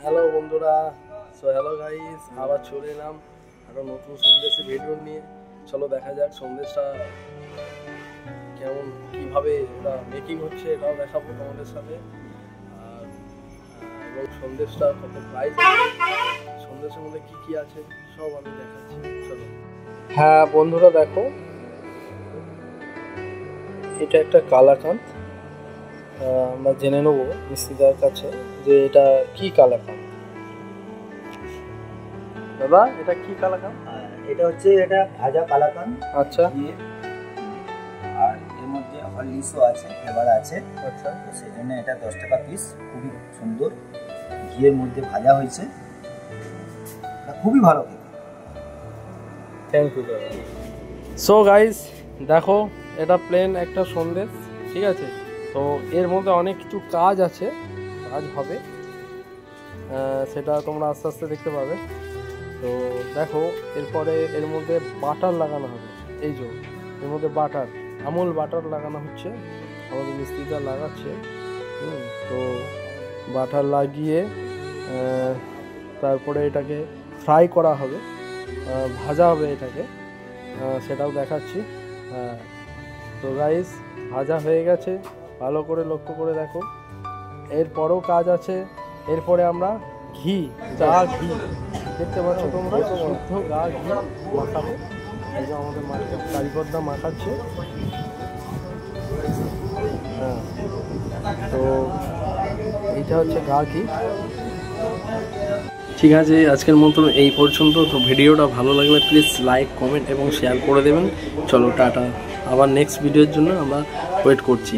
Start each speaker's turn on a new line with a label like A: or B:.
A: Hello বন্ধুরা, hello guys, আবার চলে এলাম আরো নতুন সন্দেশে ভিডিও নিয়ে। চলো দেখা যাক সন্দেশটা কেমন, কিভাবে এটা মেকিং হচ্ছে এটাও দেখাবো তোমাদের সাথে। আর এবং সন্দেশটা কত প্রাইস, সন্দেশের মধ্যে কি কি আছে সব আমি দেখাচ্ছি। চলো। হ্যাঁ বন্ধুরা দেখো, এটা একটা কালাকাঁদ। আমরা জেনে নেবো মিস্ত্রিদার কাছে যে এটা কি কালাকাঁদ। দাদা এটা কি কালাকাঁদ?
B: এটা হচ্ছে এটা ভাজা কালাকাঁদ।
A: আচ্ছা।
B: আর এর মধ্যে হরলিক্সও আছে, ফ্লেভার আছে।
A: আচ্ছা,
B: তো সেজন্য এটা 10 টাকা পিস, খুবই সুন্দর। ঘিয়ের মধ্যে ভাজা হয়েছে, খুবই ভালো খেতে।
A: থ্যাংক ইউ দাদা। সো গাইস দেখো, এটা প্লেন একটা সন্দেশ, ঠিক আছে। তো এর মধ্যে অনেক কিছু কাজ আছে, কাজ হবে, সেটা তোমরা আস্তে আস্তে দেখতে পাবে। তো দেখো, এরপরে এর মধ্যে বাটার লাগানো হবে। এই যে এর মধ্যে বাটার, আমুল বাটার লাগানো হচ্ছে, আমাদের মিস্ত্রিটা লাগাচ্ছে। তো বাটার লাগিয়ে তারপরে এটাকে ফ্রাই করা হবে, ভাজা হবে এটাকে, সেটাও দেখাচ্ছি। তো গাইস ভাজা হয়ে গেছে, ভালো করে লক্ষ্য করে দেখো। এরপরও কাজ আছে, এরপরে আমরা ঘি, গা ঘি দেখতে পাচ্ছ তোমরা, শুদ্ধ গা ঘি মাখাবো। এই যে আমাদের মার্কেট কারিগররা মাখাচ্ছে। হ্যাঁ, তো এইটা হচ্ছে গা ঘি। ঠিক আছে, আজকের মতন এই পর্যন্ত। তো ভিডিওটা ভালো লাগলে প্লিজ লাইক, কমেন্ট এবং শেয়ার করে দেবেন। চলো টাটা, আবার নেক্সট ভিডিওর জন্য আমরা ওয়েট করছি।